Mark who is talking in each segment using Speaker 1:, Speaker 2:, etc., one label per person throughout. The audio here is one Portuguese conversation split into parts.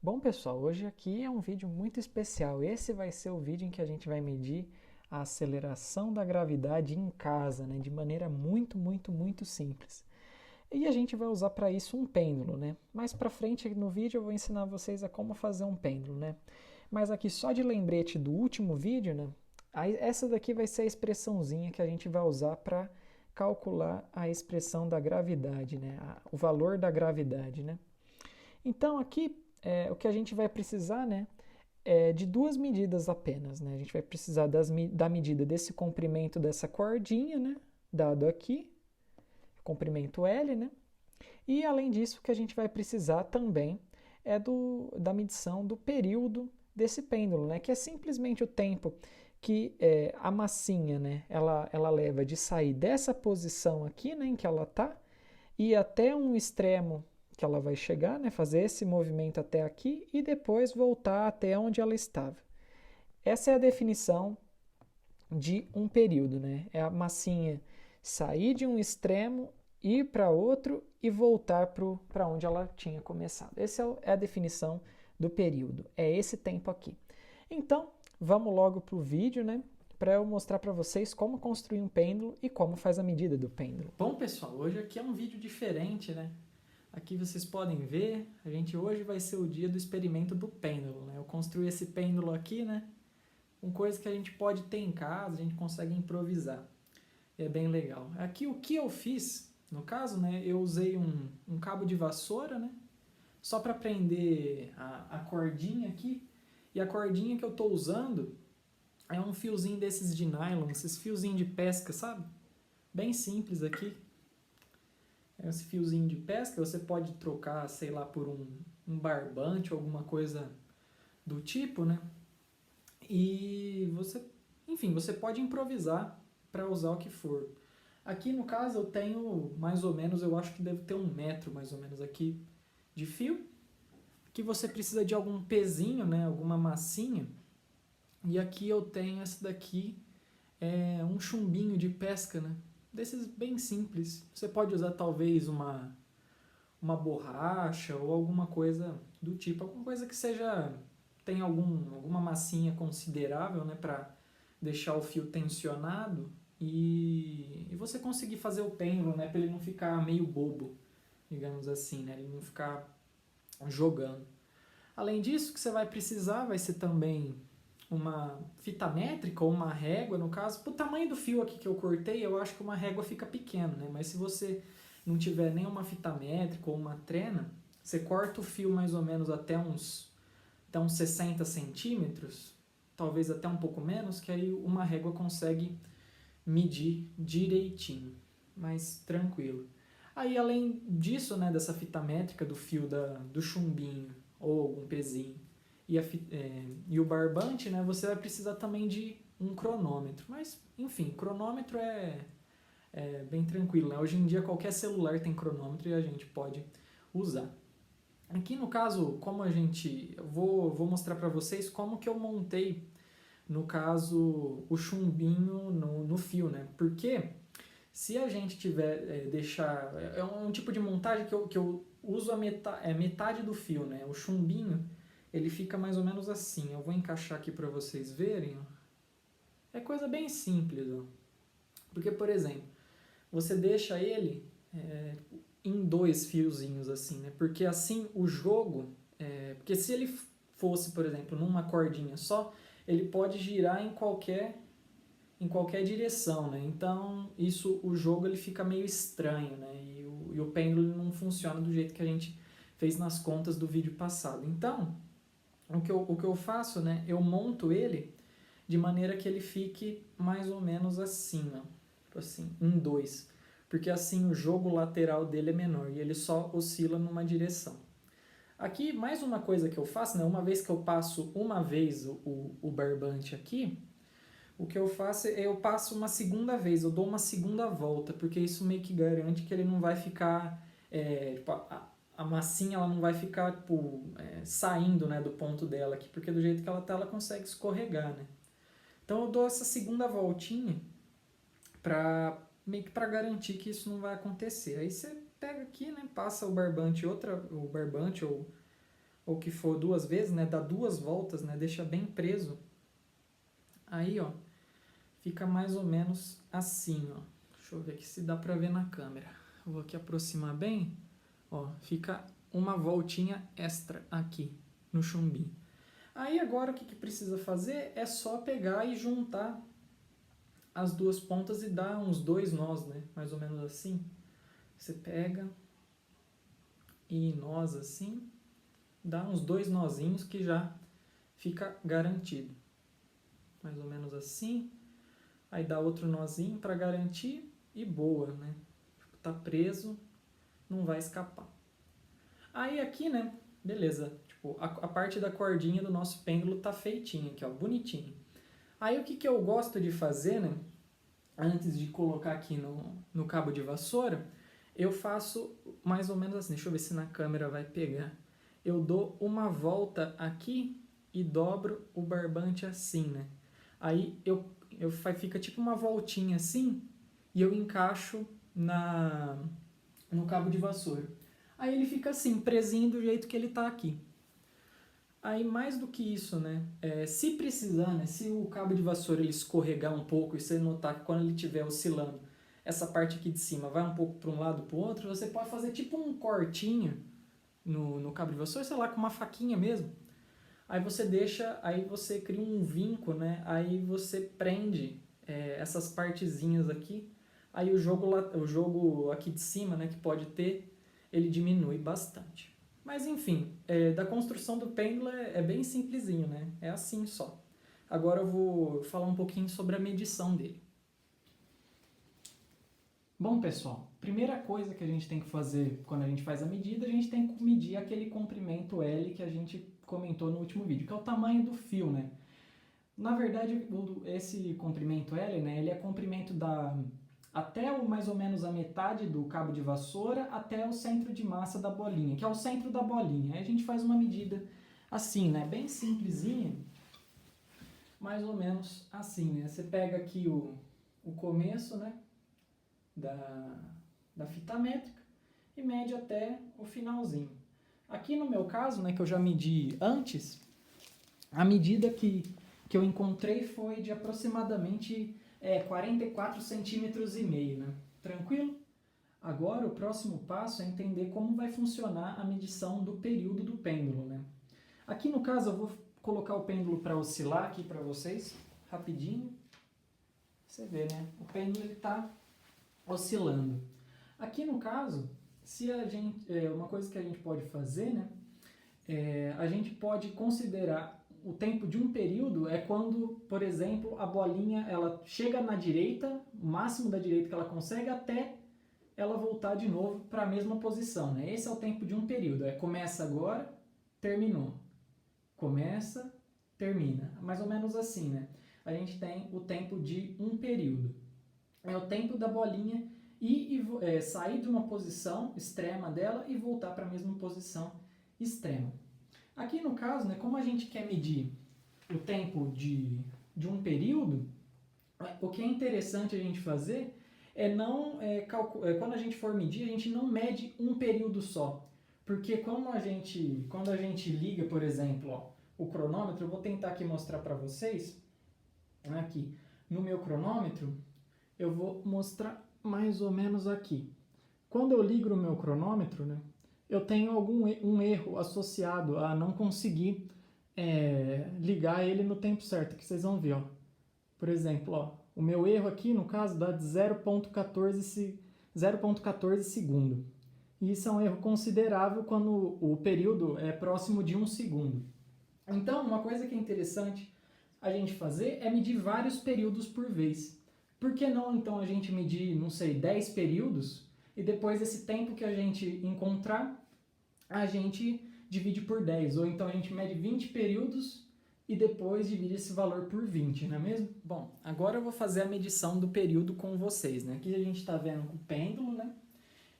Speaker 1: Bom pessoal, hoje aqui é um vídeo muito especial. Esse vai ser o vídeo em que a gente vai medir a aceleração da gravidade em casa, né, de maneira muito simples. E a gente vai usar para isso um pêndulo, né? Mais para frente no vídeo eu vou ensinar vocês a como fazer um pêndulo, né? Mas aqui só de lembrete do último vídeo, né? Essa daqui vai ser a expressãozinha que a gente vai usar para calcular a expressão da gravidade, né? O valor da gravidade, né? Então aqui o que a gente vai precisar, né, é de duas medidas apenas, né? A gente vai precisar da medida desse comprimento dessa cordinha, né, dado aqui, comprimento L, né? E além disso, o que a gente vai precisar também é da medição do período desse pêndulo, né, que é simplesmente o tempo que a massinha, né, ela leva de sair dessa posição aqui, né, em que ela está, e até um extremo que ela vai chegar, né, fazer esse movimento até aqui e depois voltar até onde ela estava. Essa é a definição de um período, né? É a massinha sair de um extremo, ir para outro e voltar para onde ela tinha começado. Essa é a definição do período, é esse tempo aqui. Então, vamos logo para o vídeo, né? Para eu mostrar para vocês como construir um pêndulo e como faz a medida do pêndulo. Bom, pessoal, hoje aqui é um vídeo diferente, né? Aqui vocês podem ver, a gente hoje vai ser o dia do experimento do pêndulo, né? Eu construí esse pêndulo aqui, né? Com coisas que a gente pode ter em casa, a gente consegue improvisar. É bem legal. Aqui o que eu fiz, no caso, né? Eu usei um cabo de vassoura, né? Só para prender a cordinha aqui. E a cordinha que eu estou usando é um fiozinho desses de nylon, esses fiozinhos de pesca, sabe? Bem simples aqui. É esse fiozinho de pesca, você pode trocar, sei lá, por um barbante ou alguma coisa do tipo, né? E você, enfim, você pode improvisar para usar o que for. Aqui no caso eu tenho mais ou menos, eu acho que deve ter 1 metro mais ou menos aqui de fio, que você precisa de algum pezinho, né? Alguma massinha. E aqui eu tenho esse daqui, um chumbinho de pesca, né? Desses bem simples. Você pode usar talvez uma borracha ou alguma coisa do tipo, alguma coisa que seja tem alguma massinha considerável, né, para deixar o fio tensionado e você conseguir fazer o pêndulo, né, para ele não ficar meio bobo, digamos assim, né, ele não ficar jogando. Além disso, o que você vai precisar vai ser também uma fita métrica ou uma régua, no caso. Para o tamanho do fio aqui que eu cortei, eu acho que uma régua fica pequena, né? Mas se você não tiver nenhuma fita métrica ou uma trena, você corta o fio mais ou menos até uns 60 centímetros, talvez até um pouco menos, que aí uma régua consegue medir direitinho, mais tranquilo. Aí além disso, né, dessa fita métrica do fio do chumbinho ou algum pezinho e o barbante, né, você vai precisar também de um cronômetro. Mas, enfim, cronômetro é bem tranquilo, né? Hoje em dia qualquer celular tem cronômetro e a gente pode usar. Aqui no caso, eu vou mostrar para vocês como que eu montei, no caso, o chumbinho no fio, né? Porque se a gente tiver, deixar, é um tipo de montagem que eu uso metade do fio, né? O chumbinho, ele fica mais ou menos assim. Eu vou encaixar aqui para vocês verem. É coisa bem simples, ó. Porque, por exemplo, você deixa ele em dois fiozinhos assim, né? Porque assim o jogo, porque se ele fosse, por exemplo, numa cordinha só, ele pode girar em qualquer direção, né? Então o jogo ele fica meio estranho, né? E o pêndulo não funciona do jeito que a gente fez nas contas do vídeo passado. Então o que eu faço, né? Eu monto ele de maneira que ele fique mais ou menos assim, ó, tipo assim, em dois, porque assim o jogo lateral dele é menor e ele só oscila numa direção. Aqui, mais uma coisa que eu faço, né, uma vez que eu passo uma vez o barbante aqui, o que eu faço é eu passo uma segunda vez, eu dou uma segunda volta, porque isso meio que garante que ele não vai ficar, tipo, a massinha ela não vai ficar tipo, saindo, né, do ponto dela aqui, porque do jeito que ela tá, ela consegue escorregar, né. Então eu dou essa segunda voltinha meio que para garantir que isso não vai acontecer. Aí você pega aqui, né, passa o barbante ou que for 2 vezes, né, dá 2 voltas, né, deixa bem preso. Aí, ó, fica mais ou menos assim, ó. Deixa eu ver aqui se dá pra ver na câmera. Eu vou aqui aproximar bem, ó, fica uma voltinha extra aqui no chumbinho. Aí agora o que precisa fazer é só pegar e juntar as 2 pontas e dar uns 2 nós, né, mais ou menos assim. Você pega e nós assim, dá uns 2 nozinhos que já fica garantido. Mais ou menos assim. Aí dá outro nozinho para garantir e boa, né? Tá preso, não vai escapar. Aí aqui, né? Beleza. Tipo, a parte da cordinha do nosso pêndulo tá feitinha aqui, ó, bonitinho. Aí o que eu gosto de fazer, né? Antes de colocar aqui no cabo de vassoura, eu faço mais ou menos assim. Deixa eu ver se na câmera vai pegar. Eu dou uma volta aqui e dobro o barbante assim, né? Aí fica tipo uma voltinha assim e eu encaixo no cabo de vassoura. Aí ele fica assim, presinho do jeito que ele tá aqui. Aí mais do que isso, né? Se precisar, né? Se o cabo de vassoura ele escorregar um pouco e você notar que quando ele estiver oscilando, essa parte aqui de cima vai um pouco para um lado para o outro, você pode fazer tipo um cortinho no cabo de vassoura, sei lá, com uma faquinha mesmo. Aí você deixa, aí você cria um vinco, né? Aí você prende essas partezinhas aqui. Aí o jogo aqui de cima, né, que pode ter, ele diminui bastante. Mas enfim, da construção do pêndulo é bem simplesinho, né? É assim só. Agora eu vou falar um pouquinho sobre a medição dele. Bom, pessoal, primeira coisa que a gente tem que fazer quando a gente faz a medida, a gente tem que medir aquele comprimento L que a gente comentou no último vídeo, que é o tamanho do fio, né? Na verdade, esse comprimento L, né, ele é comprimento até mais ou menos a metade do cabo de vassoura até o centro de massa da bolinha, que é o centro da bolinha. Aí a gente faz uma medida assim, né, bem simplesinha, mais ou menos assim, né? Você pega aqui o começo, né, da fita métrica e mede até o finalzinho. Aqui no meu caso, né, que eu já medi antes, a medida que eu encontrei foi de aproximadamente 44 centímetros e meio, né? Tranquilo? Agora o próximo passo é entender como vai funcionar a medição do período do pêndulo, né? Aqui no caso eu vou colocar o pêndulo para oscilar aqui para vocês, rapidinho. Você vê, né? O pêndulo está oscilando. Aqui no caso, se a gente, uma coisa que a gente pode fazer, né? A gente pode considerar o tempo de um período é quando, por exemplo, a bolinha ela chega na direita, o máximo da direita que ela consegue, até ela voltar de novo para a mesma posição, né? Esse é o tempo de um período. Começa agora, terminou. Começa, termina. Mais ou menos assim, né? A gente tem o tempo de um período. É o tempo da bolinha sair de uma posição extrema dela e voltar para a mesma posição extrema. Aqui no caso, né, como a gente quer medir o tempo de um período, o que é interessante a gente fazer quando a gente for medir, a gente não mede um período só. Porque quando a gente liga, por exemplo, ó, o cronômetro, eu vou tentar aqui mostrar para vocês, aqui no meu cronômetro, eu vou mostrar mais ou menos aqui. Quando eu ligo o meu cronômetro, né, eu tenho um erro associado a não conseguir ligar ele no tempo certo, que vocês vão ver. Ó. Por exemplo, ó, o meu erro aqui, no caso, dá de 0,14 segundo. E isso é um erro considerável quando o período é próximo de 1 segundo. Então, uma coisa que é interessante a gente fazer é medir vários períodos por vez. Por que não, então, a gente medir, não sei, 10 períodos e depois esse tempo que a gente encontrar, a gente divide por 10. Ou então a gente mede 20 períodos e depois divide esse valor por 20, não é mesmo? Bom, agora eu vou fazer a medição do período com vocês, né? Aqui a gente está vendo o pêndulo, né?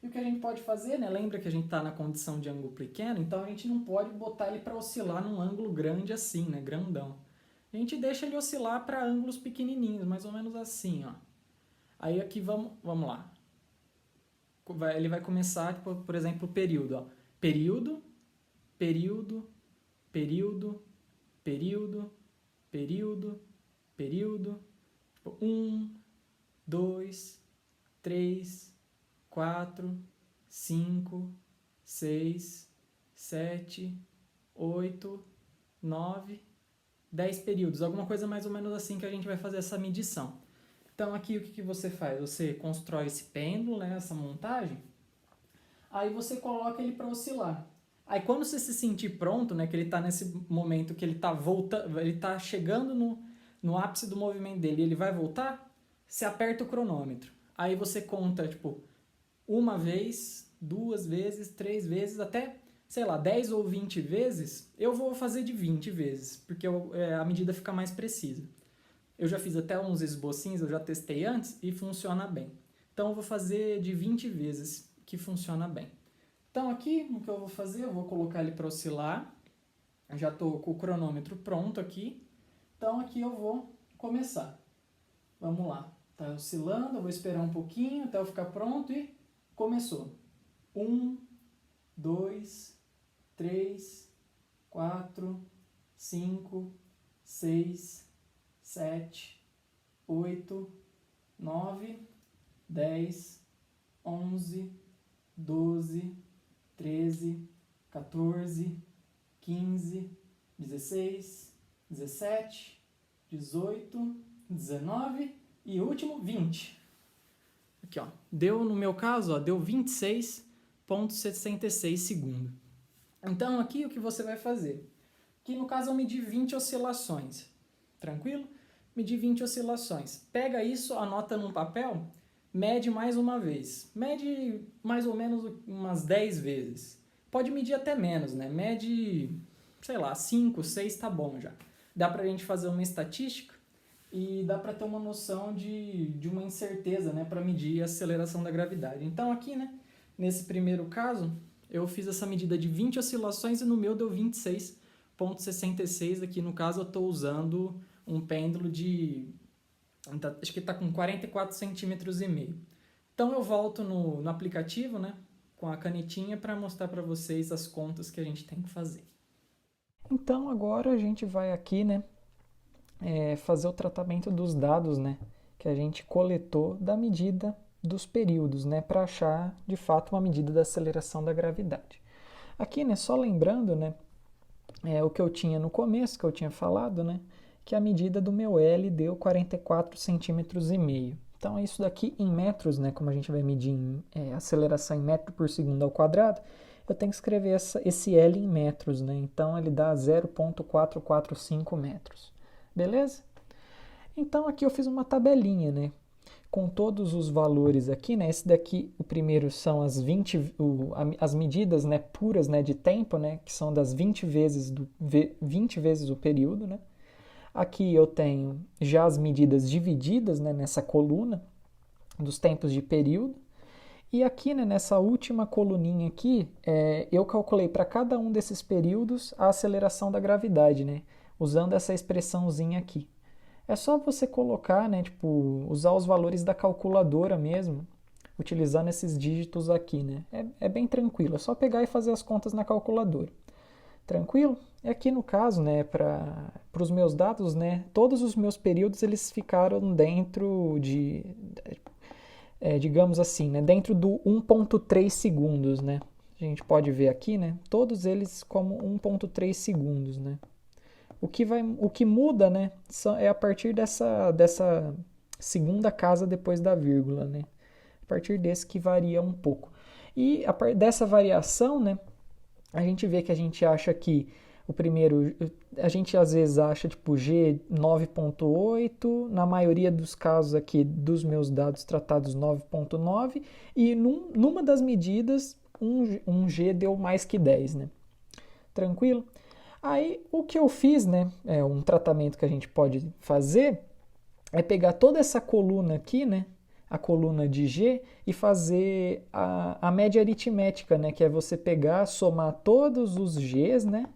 Speaker 1: E o que a gente pode fazer, né? Lembra que a gente está na condição de ângulo pequeno, então a gente não pode botar ele para oscilar num ângulo grande assim, né? Grandão. A gente deixa ele oscilar para ângulos pequenininhos, mais ou menos assim, ó. Aí aqui vamos lá. Ele vai começar, por exemplo, o período, ó. Período, período, período, período, período, período. 1, 2, 3, 4, 5, 6, 7, 8, 9, 10 períodos. Alguma coisa mais ou menos assim que a gente vai fazer essa medição. Então aqui o que você faz? Você constrói esse pêndulo, né, essa montagem, aí você coloca ele para oscilar. Aí quando você se sentir pronto, né, que ele está nesse momento que ele está voltando, ele está chegando no ápice do movimento dele, ele vai voltar, você aperta o cronômetro. Aí você conta, tipo, uma vez, 2 vezes, 3 vezes, até, sei lá, 10 ou 20 vezes. Eu vou fazer de 20 vezes, porque a medida fica mais precisa. Eu já fiz até uns esbocinhos, eu já testei antes e funciona bem. Então eu vou fazer de 20 vezes, que funciona bem. Então aqui, o que eu vou fazer, eu vou colocar ele para oscilar. Eu já estou com o cronômetro pronto aqui. Então aqui eu vou começar. Vamos lá. Está oscilando, eu vou esperar um pouquinho até eu ficar pronto e começou. 1, 2, 3, 4, 5, 6, 7, 8, 9, 10, 11, 12, 13, 14, 15, 16, 17, 18, 19 e último 20. Aqui, ó. Deu, no meu caso, ó, deu 26,66 segundos. Então, aqui o que você vai fazer? Aqui, no caso, eu medi 20 oscilações. Tranquilo? Medi 20 oscilações. Pega isso, anota num papel, mede mais uma vez. Mede mais ou menos umas 10 vezes. Pode medir até menos, né? Mede, sei lá, 5, 6 tá bom já. Dá pra gente fazer uma estatística e dá para ter uma noção de uma incerteza, né, para medir a aceleração da gravidade. Então aqui, né, nesse primeiro caso, eu fiz essa medida de 20 oscilações e no meu deu 26,66. Aqui no caso eu estou usando um pêndulo acho que está com 44 centímetros e meio. Então eu volto no aplicativo, né, com a canetinha para mostrar para vocês as contas que a gente tem que fazer. Então agora a gente vai aqui, né, fazer o tratamento dos dados, né, que a gente coletou da medida dos períodos, né, para achar de fato uma medida da aceleração da gravidade. Aqui, né, só lembrando, né, o que eu tinha no começo, que eu tinha falado, né, que a medida do meu L deu 44 centímetros e meio. Então isso daqui em metros, né, como a gente vai medir aceleração em metro por segundo ao quadrado, eu tenho que escrever esse L em metros, né, então ele dá 0,445 metros. Beleza? Então aqui eu fiz uma tabelinha, né, com todos os valores aqui, né, esse daqui, o primeiro são as medidas, né, puras, né, de tempo, né, que são das 20 vezes o período, né. Aqui eu tenho já as medidas divididas, né, nessa coluna dos tempos de período. E aqui, né, nessa última coluninha aqui, eu calculei para cada um desses períodos a aceleração da gravidade, né, usando essa expressãozinha aqui. É só você colocar, né, tipo, usar os valores da calculadora mesmo, utilizando esses dígitos aqui, né. É bem tranquilo, é só pegar e fazer as contas na calculadora. Tranquilo? E aqui no caso, né, para os meus dados, né, todos os meus períodos eles ficaram dentro digamos assim, né, dentro do 1,3 segundos, né. A gente pode ver aqui, né, todos eles como 1,3 segundos, né. O que muda, né, é a partir dessa segunda casa depois da vírgula, né. A partir desse que varia um pouco. E dessa variação, né, a gente vê que a gente acha que o primeiro, a gente às vezes acha tipo G 9,8, na maioria dos casos aqui dos meus dados tratados 9,9, e numa das medidas um G deu mais que 10, né? Tranquilo? Aí o que eu fiz, né, um tratamento que a gente pode fazer é pegar toda essa coluna aqui, né, a coluna de G, e fazer a média aritmética, né, que é você pegar, somar todos os Gs, né,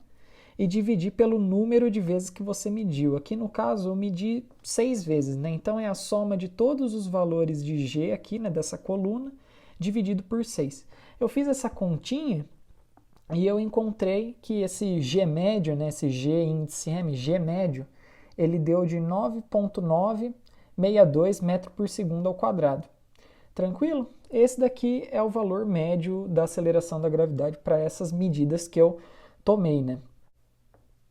Speaker 1: e dividir pelo número de vezes que você mediu. Aqui no caso eu medi 6 vezes, né, então é a soma de todos os valores de G aqui, né, dessa coluna, dividido por 6. Eu fiz essa continha e eu encontrei que esse G médio, né, esse G índice M, G médio, ele deu de 9,962 metros por segundo ao quadrado. Tranquilo? Esse daqui é o valor médio da aceleração da gravidade para essas medidas que eu tomei, né?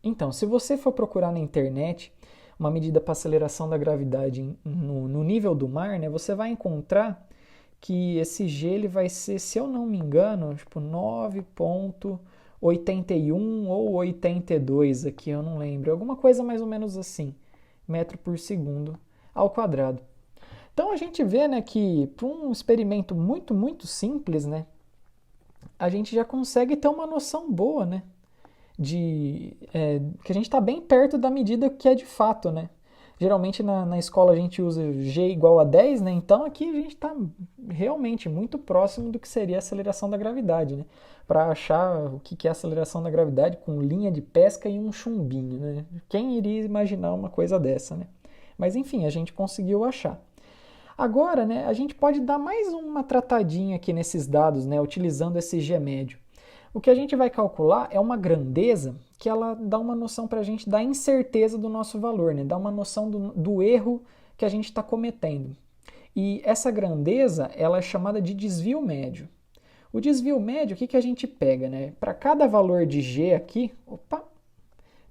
Speaker 1: Então, se você for procurar na internet uma medida para aceleração da gravidade no nível do mar, né, você vai encontrar que esse G ele vai ser, se eu não me engano, tipo 9,81 ou 82 aqui, eu não lembro. Alguma coisa mais ou menos assim, metro por segundo ao quadrado. Então a gente vê, né, que para um experimento muito simples, né, a gente já consegue ter uma noção boa, né, que a gente está bem perto da medida que é de fato, né. Geralmente na escola a gente usa G igual a 10, né, então aqui a gente está realmente muito próximo do que seria a aceleração da gravidade, né, para achar o que é a aceleração da gravidade com linha de pesca e um chumbinho, né. Quem iria imaginar uma coisa dessa, né? Mas enfim, a gente conseguiu achar. Agora, né, a gente pode dar mais uma tratadinha aqui nesses dados, né, utilizando esse G médio. O que a gente vai calcular é uma grandeza que ela dá uma noção para a gente da incerteza do nosso valor, né, dá uma noção do erro que a gente está cometendo. E essa grandeza ela é chamada de desvio médio. O desvio médio, o que a gente pega? Né? Para cada valor de G aqui,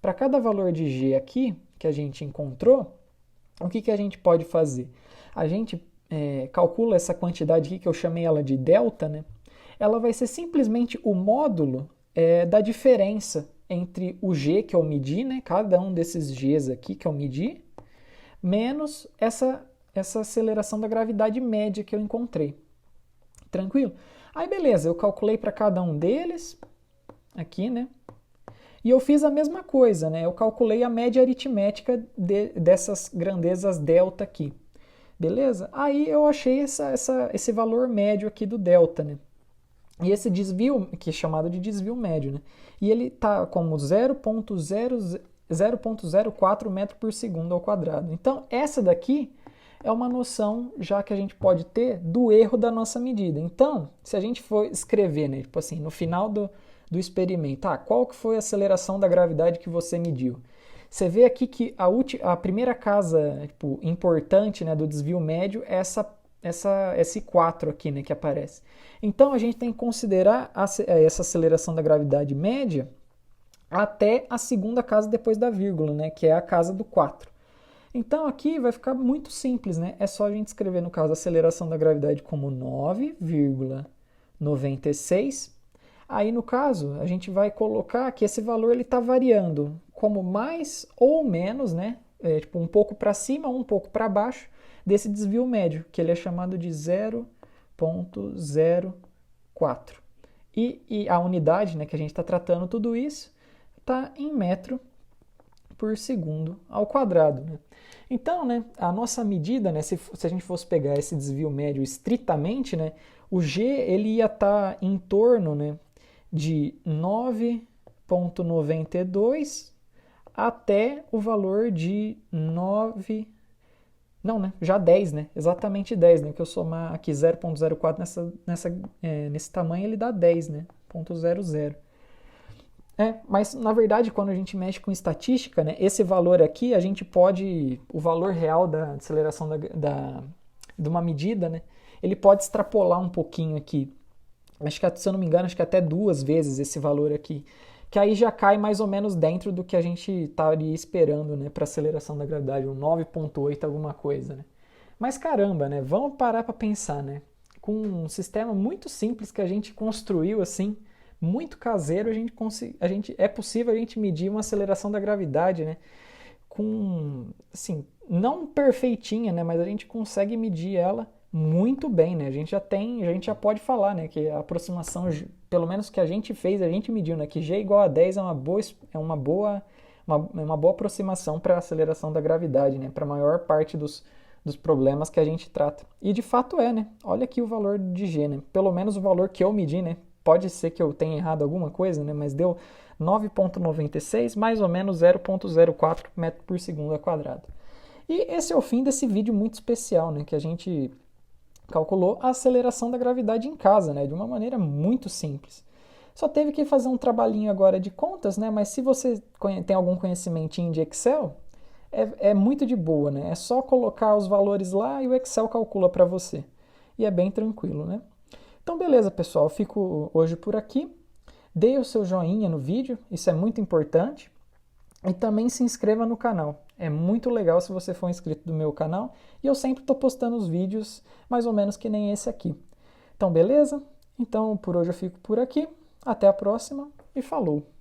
Speaker 1: para cada valor de G aqui que a gente encontrou, o que a gente pode fazer? A gente calcula essa quantidade aqui, que eu chamei ela de delta, né? Ela vai ser simplesmente o módulo da diferença entre o G que eu medi, né? Cada um desses Gs aqui que eu medi, menos essa aceleração da gravidade média que eu encontrei. Tranquilo? Aí beleza, eu calculei para cada um deles, aqui, né? E eu fiz a mesma coisa, né? Eu calculei a média aritmética dessas grandezas delta aqui. Beleza? Aí eu achei esse valor médio aqui do delta, né? E esse desvio, que é chamado de desvio médio, né? E ele está como 0,04 metro por segundo ao quadrado. Então, essa daqui é uma noção já que a gente pode ter do erro da nossa medida. Então, se a gente for escrever, né, tipo assim, no final do experimento, qual que foi a aceleração da gravidade que você mediu? Você vê aqui que a primeira casa tipo, importante, né, do desvio médio é esse 4 aqui, né, que aparece. Então a gente tem que considerar essa aceleração da gravidade média até a segunda casa depois da vírgula, né, que é a casa do 4. Então aqui vai ficar muito simples, né? É só a gente escrever, no caso, a aceleração da gravidade como 9,96. Aí, no caso, a gente vai colocar que esse valor está variando como mais ou menos, né? Tipo, um pouco para cima, um pouco para baixo desse desvio médio, que ele é chamado de 0,04. E a unidade, né, que a gente está tratando tudo isso, está em metro por segundo ao quadrado, né? Então, né, a nossa medida, né, se a gente fosse pegar esse desvio médio estritamente, né, o G ele ia estar em torno, né, de 9,92 até o valor de 9... Não, né? Já 10, né? Exatamente 10, né? Que eu somar aqui 0,04 nesse tamanho, ele dá 10, né? 0,00. Mas na verdade, quando a gente mexe com estatística, né, esse valor aqui, a gente pode, o valor real da aceleração de uma medida, né, ele pode extrapolar um pouquinho aqui. Acho que, se eu não me engano, acho que até 2 vezes esse valor aqui. Que aí já cai mais ou menos dentro do que a gente estaria esperando, né, para aceleração da gravidade, um 9,8 alguma coisa, né. Mas caramba, né, vamos parar para pensar, né, com um sistema muito simples que a gente construiu assim, muito caseiro, é possível a gente medir uma aceleração da gravidade, né, com, assim, não perfeitinha, né, mas a gente consegue medir ela muito bem, né, a gente já pode falar, né, que a aproximação, pelo menos que a gente fez, a gente mediu, né, que G igual a 10 é uma boa aproximação para a aceleração da gravidade, né, para a maior parte dos problemas que a gente trata. E de fato né, olha aqui o valor de G, né, pelo menos o valor que eu medi, né, pode ser que eu tenha errado alguma coisa, né, mas deu 9,96, mais ou menos 0,04 metro por segundo ao quadrado. E esse é o fim desse vídeo muito especial, né, que a gente calculou a aceleração da gravidade em casa, né, de uma maneira muito simples. Só teve que fazer um trabalhinho agora de contas, né? Mas se você tem algum conhecimentinho de Excel, é muito de boa, né? É só colocar os valores lá e o Excel calcula para você. E é bem tranquilo, né? Então, beleza, pessoal. Eu fico hoje por aqui. Dê o seu joinha no vídeo, isso é muito importante. E também se inscreva no canal. É muito legal se você for inscrito do meu canal. E eu sempre estou postando os vídeos mais ou menos que nem esse aqui. Então, beleza? Então, por hoje eu fico por aqui. Até a próxima e falou!